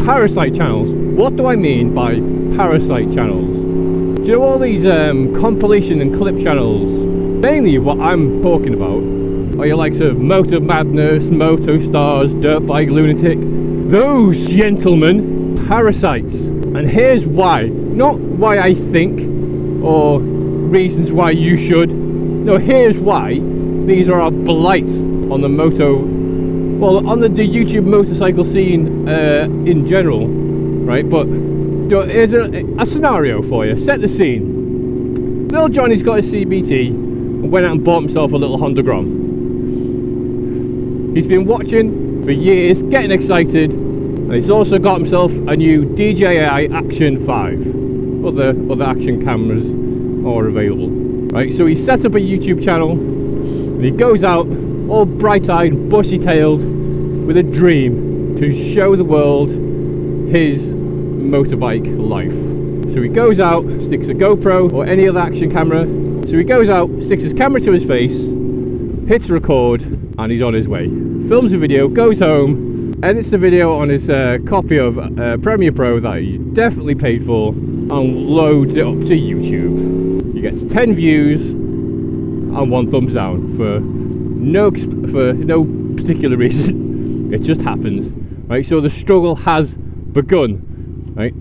Parasite channels. What do I mean by parasite channels? Do you know all these compilation and clip channels? Mainly what I'm talking about are your likes of Moto Madness, Moto Stars, Dirt Bike Lunatic. Those gentlemen, parasites. And here's why. Not why I think or reasons why you should. No, here's why. These are a blight on the on the YouTube motorcycle scene in general, right? But here's a scenario for you. Set the scene. Little Johnny's got his CBT and went out and bought himself a little Honda Grom. He's been watching for years, getting excited, and he's also got himself a new DJI Action 5. Other action cameras are available, right? So he set up a YouTube channel, and he goes out all bright-eyed, bushy-tailed, with a dream to show the world his motorbike life. So he goes out, sticks a GoPro or any other action camera. So he goes out, sticks his camera to his face, hits record, and he's on his way. Films a video, goes home, edits the video on his copy of Premiere Pro that he's definitely paid for, and loads it up to YouTube. He gets 10 views and 1 thumbs down for no particular reason. It just happens, right? So the struggle has begun, right?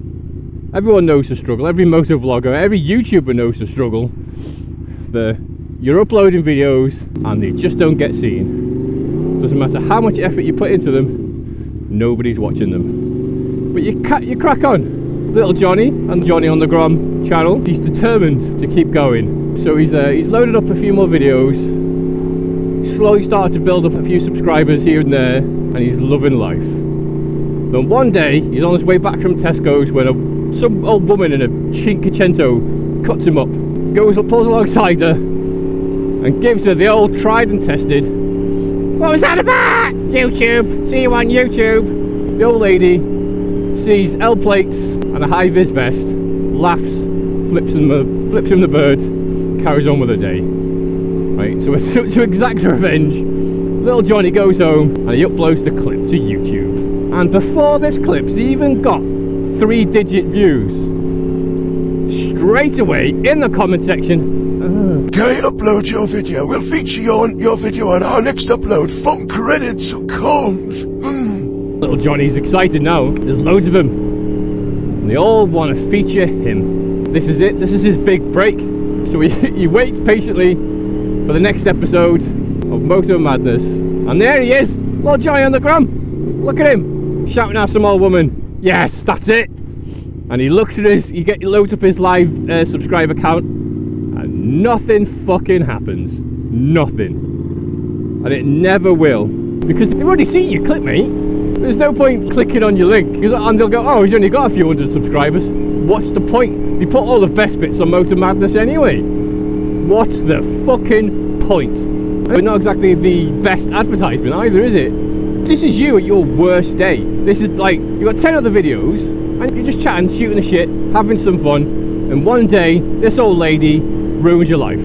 Everyone knows the struggle. Every moto vlogger, every YouTuber knows the struggle. You're uploading videos and they just don't get seen. Doesn't matter how much effort you put into them, nobody's watching them. But you crack on. Little Johnny and Johnny on the Grom channel, he's determined to keep going. So he's loaded up a few more videos, slowly started to build up a few subscribers here and there, and he's loving life. Then one day he's on his way back from Tesco's when some old woman in a Cinquecento cuts him up, pulls alongside her and gives her the old tried and tested, "What was that about? YouTube, see you on YouTube." The old lady sees L plates and a high-vis vest, laughs, flips him the bird, carries on with her day. Right, so to exact revenge, little Johnny goes home and he uploads the clip to YouTube. And before this clip's even got 3-digit views, straight away in the comment section, "Can I upload your video? We'll feature your video on our next upload. Full credits comes." Little Johnny's excited now. There's loads of them, and they all want to feature him. This is it. This is his big break. So he waits patiently for the next episode of Moto Madness, and there he is, little Johnny on the Grom. Look at him shouting at some old woman. Yes, that's it. And he looks at he loads up his live subscriber count, and nothing fucking happens. Nothing. And it never will, because they've already seen your clip, mate. There's no point clicking on your link, and they'll go, "Oh, he's only got a few hundred subscribers." What's the point? They put all the best bits on Moto Madness anyway. What's the fucking point? But not exactly the best advertisement either, is it? This is you at your worst day. This is like, you've got 10 other videos, and you're just chatting, shooting the shit, having some fun, and one day, this old lady ruins your life,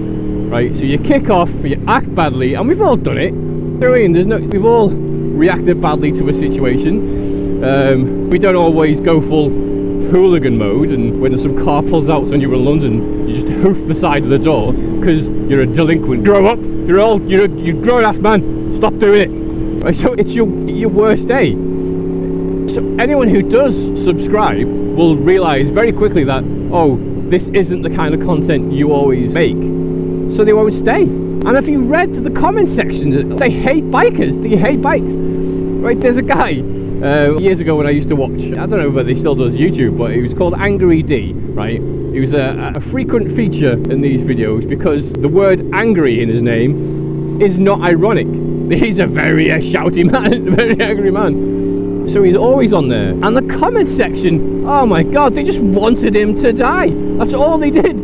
right? So you kick off, you act badly, and we've all done it. I mean, we've all reacted badly to a situation. We don't always go full hooligan mode, and when some car pulls out on you in London, you just hoof the side of the door because you're a delinquent. Grow up. You're a grown-ass man. Stop doing it. Right, so it's your worst day. So anyone who does subscribe will realise very quickly that, oh, this isn't the kind of content you always make, so they won't stay. And if you read the comment section, they hate bikers. They hate bikes. Right? There's a guy years ago when I used to watch, I don't know whether he still does YouTube, but he was called Angry D, right? He was a frequent feature in these videos because the word angry in his name is not ironic. He's a very shouty man, a very angry man. So he's always on there. And the comment section, oh my god, they just wanted him to die. That's all they did.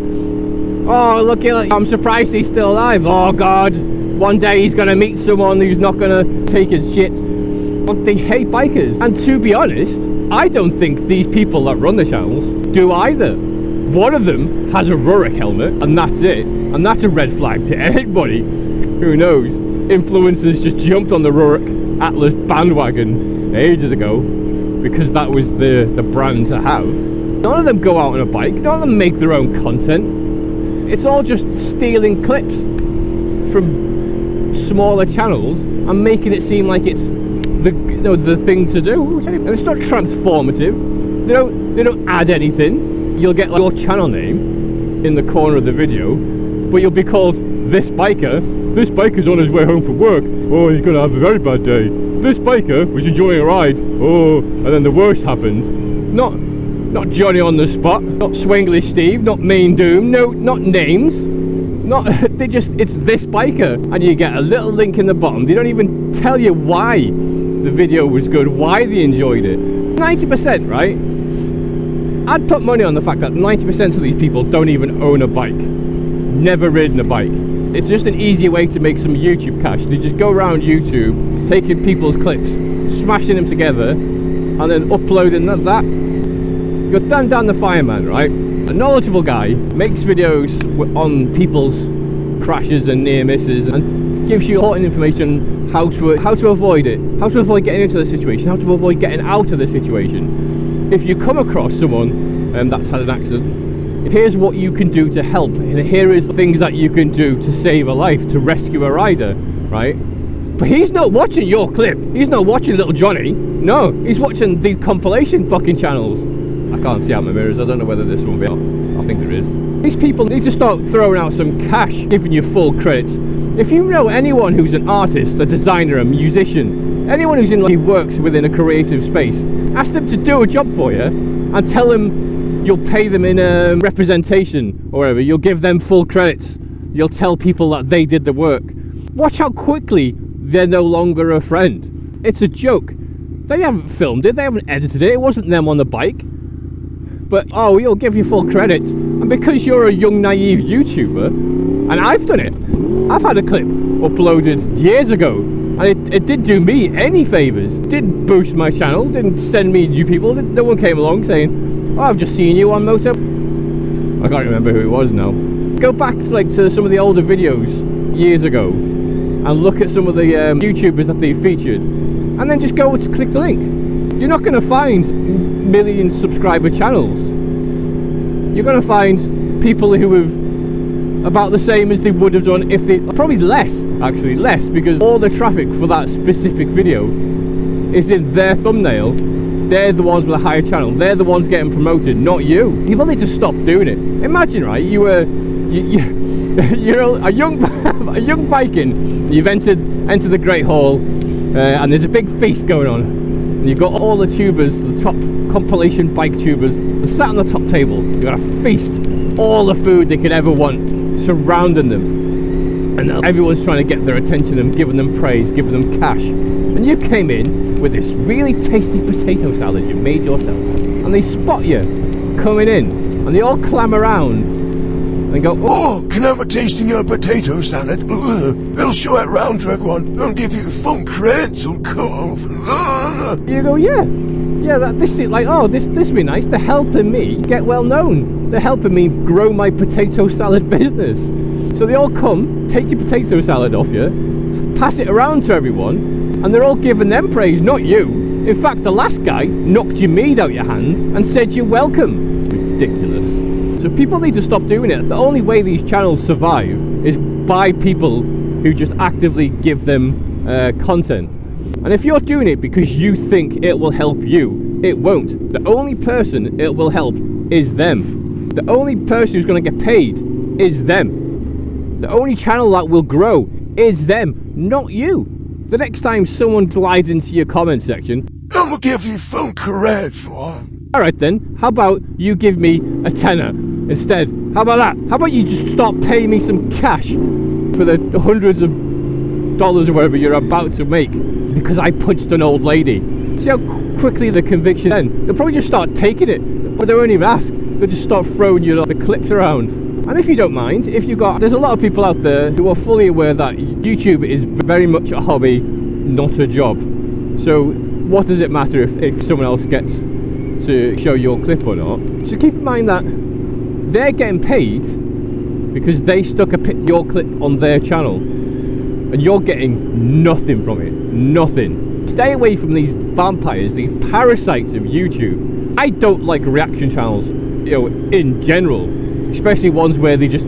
Oh, look, I'm surprised he's still alive. Oh god, one day he's gonna meet someone who's not gonna take his shit. But they hate bikers. And to be honest, I don't think these people that run the channels do either. One of them has a Rurik helmet, and that's it. And that's a red flag to anybody who knows. influencers just jumped on the Rurik Atlas bandwagon ages ago because that was the brand to have. None of them go out on a bike, none of them make their own content. It's all just stealing clips from smaller channels and making it seem like it's the thing to do. And it's not transformative. They don't add anything. You'll get like your channel name in the corner of the video, but you'll be called This Biker. This biker's on his way home from work. Oh, he's gonna have a very bad day. This biker was enjoying a ride. Oh, and then the worst happened. Not Johnny on the spot. Not Swangly Steve. Not Main Doom. No, not names. Not it's This Biker, and you get a little link in the bottom. They don't even tell you why the video was good, why they enjoyed it. 90%, right? I'd put money on the fact that 90% of these people don't even own a bike, never ridden a bike. It's just an easier way to make some YouTube cash. They just go around YouTube, taking people's clips, smashing them together, and then uploading that. You're Dan the Fireman, right? A knowledgeable guy, makes videos on people's crashes and near misses, and gives you important information how to avoid it, how to avoid getting into the situation, how to avoid getting out of the situation. If you come across someone that's had an accident, here's what you can do to help, and here is things that you can do to save a life, to rescue a rider, right? But he's not watching your clip. He's not watching Little Johnny. No, he's watching these compilation fucking channels. I can't see out my mirrors. I don't know whether this one will be on. I think there is. These people need to start throwing out some cash, giving you full credits. If you know anyone who's an artist, a designer, a musician, anyone who's he works within a creative space, ask them to do a job for you and tell them you'll pay them in a representation or whatever. You'll give them full credits. You'll tell people that they did the work. Watch how quickly they're no longer a friend. It's a joke. They haven't filmed it. They haven't edited it. It wasn't them on the bike. But, oh, you'll give you full credit. And because you're a young, naive YouTuber, and I've done it, I've had a clip uploaded years ago, and it didn't do me any favours. Didn't boost my channel, didn't send me new people. No one came along saying, oh, I've just seen you on Moto. I can't remember who it was now. Go back to some of the older videos years ago, and look at some of the YouTubers that they featured, and then just go to click the link. You're not going to find million subscriber channels. You're going to find people who have about the same as they would have done if they, probably less, actually less, because all the traffic for that specific video is in their thumbnail. They're the ones with a higher channel. They're the ones getting promoted, not you. People need to stop doing it. Imagine, right? You're a young Viking. You've entered the Great Hall, and there's a big feast going on. And you've got all the tubers, the top compilation bike tubers, they're sat on the top table. You've got to feast all the food they could ever want, surrounding them. And everyone's trying to get their attention and giving them praise, giving them cash. And you came in with this really tasty potato salad you made yourself. And they spot you coming in, and they all clam around and go, oh, can I have a taste of your potato salad? We'll show it round to everyone. I'll give you full credits, of course. You go, yeah, this is like, oh, this would be nice. They're helping me get well known. They're helping me grow my potato salad business. So they all come, take your potato salad off you, pass it around to everyone, and they're all giving them praise, not you. In fact, the last guy knocked your meat out your hand and said you're welcome. Ridiculous. So people need to stop doing it. The only way these channels survive is by people who just actively give them content. And if you're doing it because you think it will help you, it won't. The only person it will help is them. The only person who's going to get paid is them. The only channel that will grow is them, not you. The next time someone slides into your comment section, I'm gonna give you full credit for it. Alright then, how about you give me a tenner instead? How about that? How about you just start paying me some cash for the hundreds of dollars or whatever you're about to make because I punched an old lady? See how quickly the conviction then? They'll probably just start taking it, but they won't even ask. They'll just start throwing you the clips around. And if you don't mind, there's a lot of people out there who are fully aware that YouTube is very much a hobby, not a job. So what does it matter if someone else gets to show your clip or not? Just keep in mind that they're getting paid because they stuck your clip on their channel. and you're getting nothing from it. Nothing. Stay away from these vampires, these parasites of YouTube. I don't like reaction channels, in general, especially ones where they just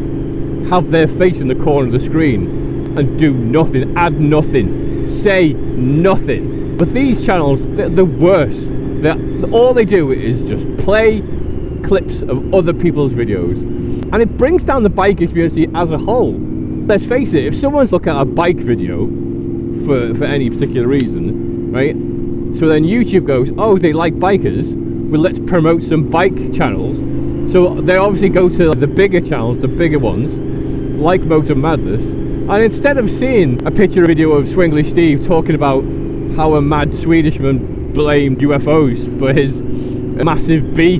have their face in the corner of the screen and do nothing, add nothing, say nothing. But these channels, they're worse. All they do is just play clips of other people's videos, and it brings down the biker community as a whole. Let's face it, if someone's looking at a bike video for any particular reason, right, so then YouTube goes, oh, they like bikers, well, let's promote some bike channels. So they obviously go to the bigger channels, the bigger ones, like Moto Madness, and instead of seeing a picture or video of Swingly Steve talking about how a mad Swedishman blamed UFOs for his massive bee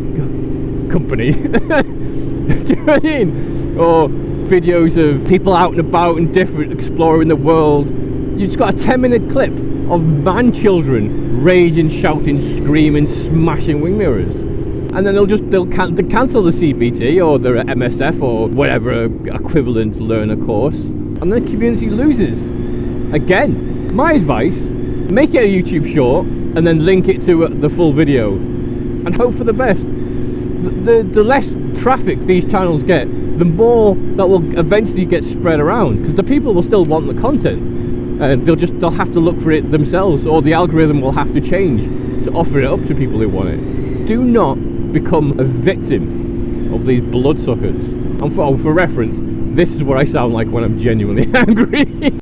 company, do you know what I mean? Or videos of people out and about and different, exploring the world. You just got a 10-minute clip of man-children raging, shouting, screaming, smashing wing mirrors. And then they'll cancel the CBT or the MSF or whatever equivalent learner course, and the community loses. Again, my advice, make it a YouTube short and then link it to the full video and hope for the best. The less traffic these channels get, the more that will eventually get spread around, because the people will still want the content. They'll have to look for it themselves, or the algorithm will have to change to offer it up to people who want it. Do not become a victim of these bloodsuckers. And for reference, this is what I sound like when I'm genuinely angry.